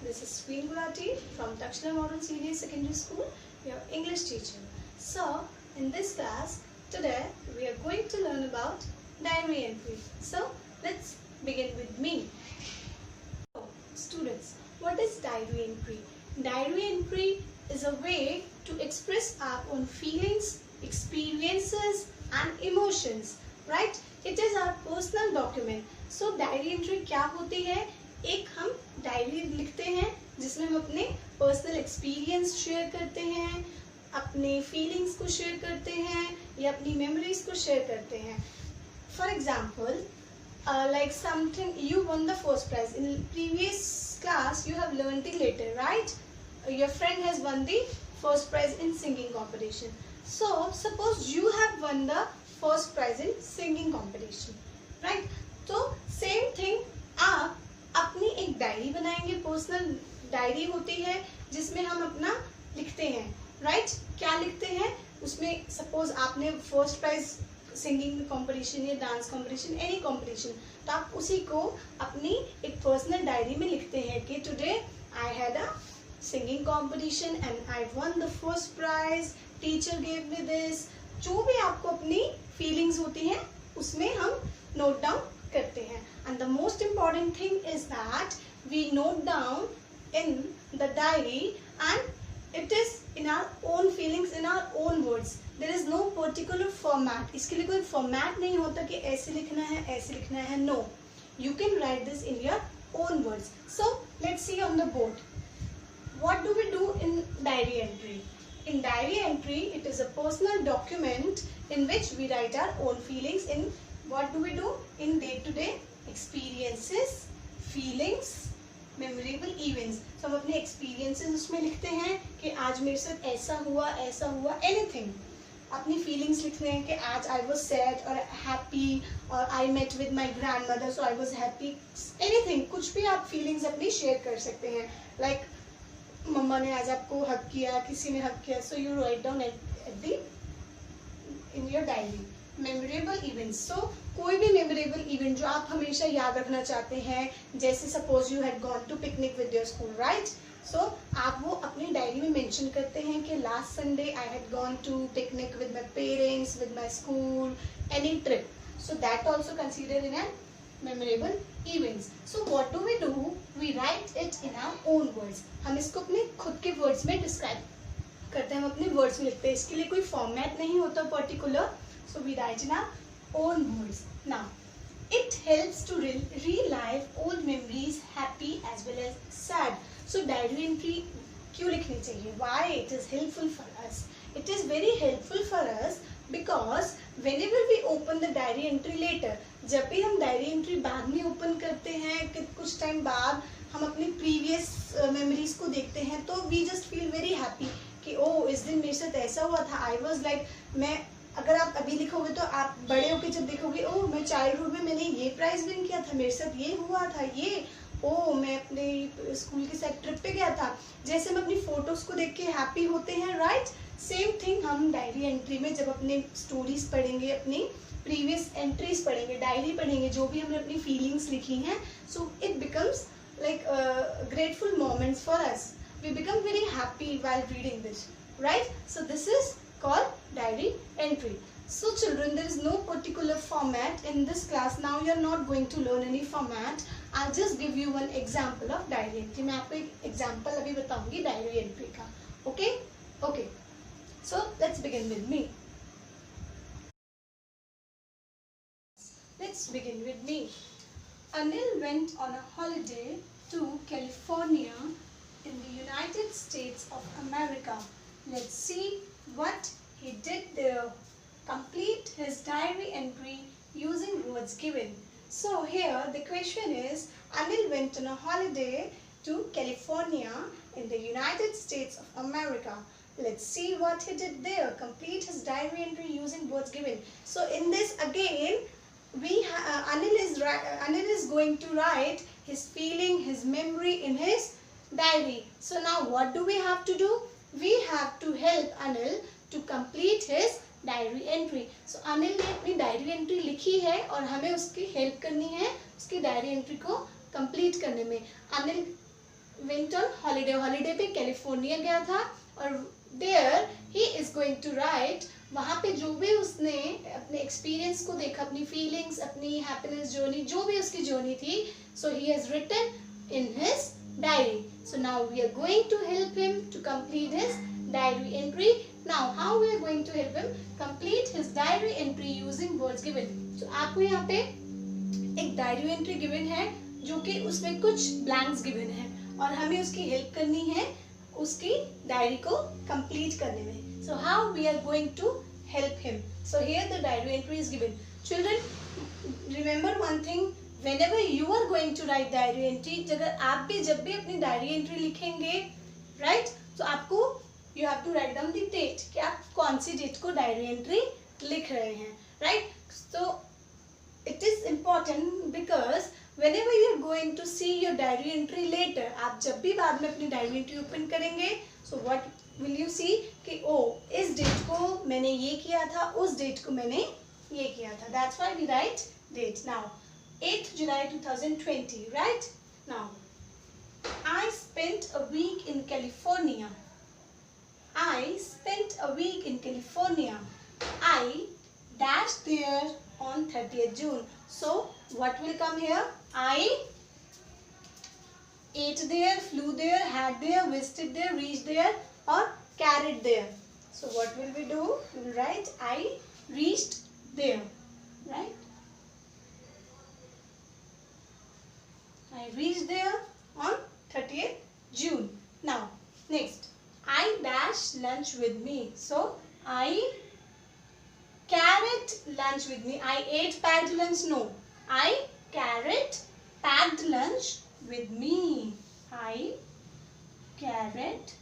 This is Sween Gulati from Takshila Modern Senior Secondary School, your English teacher. So, in this class, today we are going to learn about diary entry. So, let's begin with me. So, students, what is diary entry? Diary entry is a way to express our own feelings, experiences and emotions, right? It is our personal document. So, diary entry क्या होती है? एक हम diary लिखते हैं जिसमें हम अपने पर्सनल एक्सपीरियंस शेयर करते हैं, अपने फीलिंग्स को शेयर करते हैं या अपनी मेमोरीज को शेयर करते हैं. For example, like something you won the first prize in previous class, you have learned it later, right? Your friend has won the first prize in singing competition. So suppose you have won the first prize in singing competition, right? तो same thing, आप अपनी एक diary बनाएंगे. Personal diary होती है जिसमें हम अपना लिखते हैं, राइट? क्या लिखते हैं उसमें? सपोज आपने फर्स्ट प्राइज सिंगिंग कंपटीशन या डांस कंपटीशन, एनी कंपटीशन, तो आप उसी को अपनी एक पर्सनल डायरी में लिखते हैं कि today I had a singing competition and I won the first prize, teacher gave me this. जो भी आपको अपनी फीलिंग्स होती हैं उसमें हम नोट डाउन करते हैं. And the most important thing is that we note down in the diary and it is in our own feelings, in our own words. There is no particular format. इसके लिए कोई format नहीं होता कि ऐसे लिखना है, ऐसे लिखना है. No, you can write this in your own words. So let's see on the board. What do we do in diary entry? In diary entry, it is a personal document in which we write our own feelings. In what do we do? In day-to-day experiences, feelings, memorable events. So हम अपने experiences उसमें लिखते हैं कि आज मेरे साथ ऐसा हुआ, anything. अपनी feelings लिखते हैं कि आज I was sad or happy or I met with my grandmother so I was happy. Anything, कुछ भी आप feelings अपनी share कर सकते हैं. Like मम्मा ने आज आपको hug किया, किसी ने hug किया, so you write down in your diary. Memorable events. So कोई भी मेमोरेबल इवेंट जो आप हमेशा याद रखना चाहते हैं, जैसे suppose you had gone to picnic with your school, right? So आप वो अपनी डायरी में मेंशन करते हैं कि last Sunday I had gone to picnic with my parents, with my school, any trip. So that also consider in an memorable events. So what do we do? We write it in our own words. हम इसको अपने खुद के words में describe करते हैं, हम अपने वर्ड्स में लिखते हैं. इसके लिए कोई फॉर्मेट नहीं होता particular. So we write in our own words. Now, it helps to relive old memories, happy as well as sad. So diary entry क्यों लिखनी चाहिए? Why it is helpful for us? It is very helpful for us because whenever we open the diary entry later, जब भी हम diary entry बाद में open करते हैं कि कुछ टाइम बाद हम अपनी previous memories को देखते हैं, तो we just feel very happy कि ओ इस दिन मेरे साथ ऐसा हुआ था. I was like, मैं अगर आप अभी लिखोगे तो आप बड़े होके जब देखोगे, ओ मैं चाइल्डहुड में मैंने ये प्राइज विन किया था, मेरे साथ ये हुआ था, ये ओ मैं अपने स्कूल के साथ ट्रिप पे गया था. जैसे हम अपनी फोटोज को देख के हैप्पी होते हैं, राइट? सेम थिंग हम डायरी एंट्री में जब अपने स्टोरीज पढ़ेंगे, अपनी प्रीवियस एंट्रीज पढ़ेंगे, डायरी पढ़ेंगे, जो भी हमने अपनी फीलिंग्स लिखी हैं, so it becomes like grateful moments for us. We become very happy while reading this, right? So this is called diary entry. So children, there is no particular format in this class. Now you are not going to learn any format. I'll just give you one example of diary entry. मैं आपको एक example अभी बताऊंगी diary entry का. Okay? Okay. So let's begin with me. Let's begin with me. Anil went on a holiday to California in the United States of America. Let's see what he did there. Complete his diary entry using words given. So here the question is, Anil went on a holiday to California in the United States of America. Let's see what he did there. Complete his diary entry using words given. So in this again, Anil is going to write his feeling, his memory in his diary. So now what do we have to do? We have to help Anil to complete his diary entry. So Anil ने अपनी diary entry लिखी है और हमें उसकी help करनी है उसकी diary entry को complete करने में. Anil went on holiday. Holiday पे कैलिफोर्निया गया था और there he is going to write, वहाँ पे जो भी उसने अपने एक्सपीरियंस को देखा, अपनी फीलिंग्स, अपनी हैप्पीनेस जर्नी, जो भी उसकी जर्नी थी, so he has written in his diary. So now we are going to help him to complete his diary entry. Now how we are going to help him complete his diary entry using words given. So आपको यहाँ पे एक diary entry given है जो कि उसमें कुछ blanks given है और हमें उसकी हेल्प करनी है उसकी डायरी को कंप्लीट करने में. So how we are going to help him? So here the diary entry is given. Children, remember one thing. Whenever you are going to write diary entry, जब भी अपनी डायरी एंट्री लिखेंगे, right? तो आपको you have to write down the date कि आप कौन सी date को डायरी एंट्री लिख रहे हैं, right? So it is important because whenever you are going to see your diary entry later, आप जब भी बाद में अपनी डायरी एंट्री ओपन करेंगे, so what will you see कि इस डेट को मैंने ये किया था, उस डेट को मैंने ये किया था. That's why we write date. Now 8th July 2020, right? Now I spent a week in California. I spent a week in California. I dashed there on 30th June. So what will come here? I ate there, flew there, had there, visited there, reached there or carried there. So what will we do? We will write I reached there, right? I reached there on 30th June. Now next, I dashed lunch with me. So I carried lunch with me. I ate packed lunch. No, I carried packed lunch with me. I carried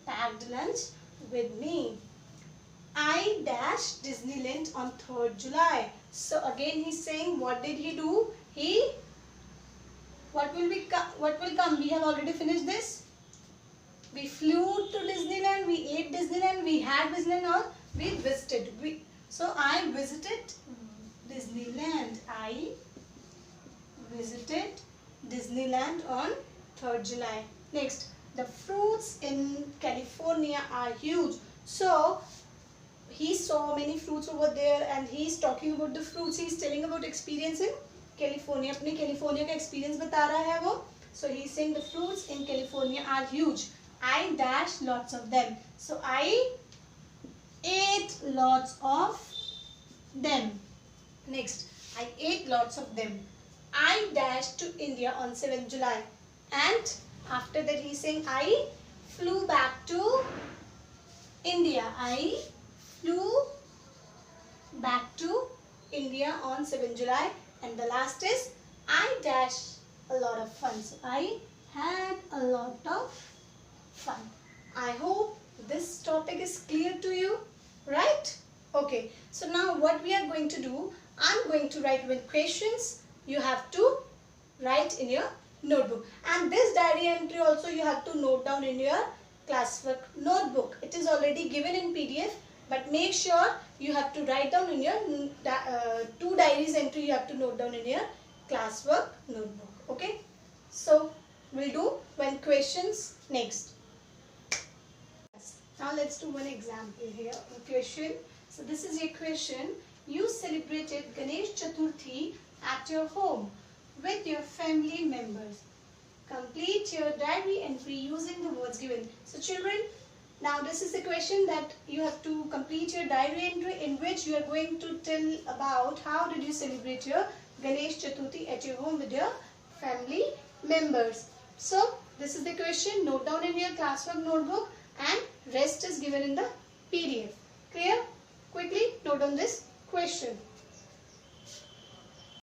packed lunch with me. I dashed Disneyland on 3rd July. So again he's saying what did he do? What will come? We have already finished this. We flew to Disneyland, we ate Disneyland, we had Disneyland or we visited. So I visited Disneyland. I visited Disneyland on 3rd July. Next, the fruits in California are huge. So he saw many fruits over there and he is talking about the fruits. He is telling about experience in California. अपने California का experience बता रहा है वो. So he is saying the fruits in California are huge. I dashed lots of them. So I ate lots of them. Next, I ate lots of them. I dashed to India on 7th July. And after that he is saying I flew back to India. I flew back to India on 7th July. And the last is I dashed a lot of fun. So I had a lot of fun. I hope this topic is clear to you, right? Okay, so now what we are going to do, I'm going to write 1 questions. You have to write in your notebook. And this diary entry also you have to note down in your classwork notebook. It is already given in PDF, but make sure you have to write down in your 2 diaries entry you have to note down in your classwork notebook. Okay, so we'll do 1 questions next. Now let's do 1 example here. A question. So this is a question. You celebrated Ganesh Chaturthi at your home with your family members. Complete your diary entry using the words given. So children, now this is the question that you have to complete your diary entry in which you are going to tell about how did you celebrate your Ganesh Chaturthi at your home with your family members. So this is the question. Note down in your classwork notebook and rest is given in the PDF. Clear? Quickly note down this question.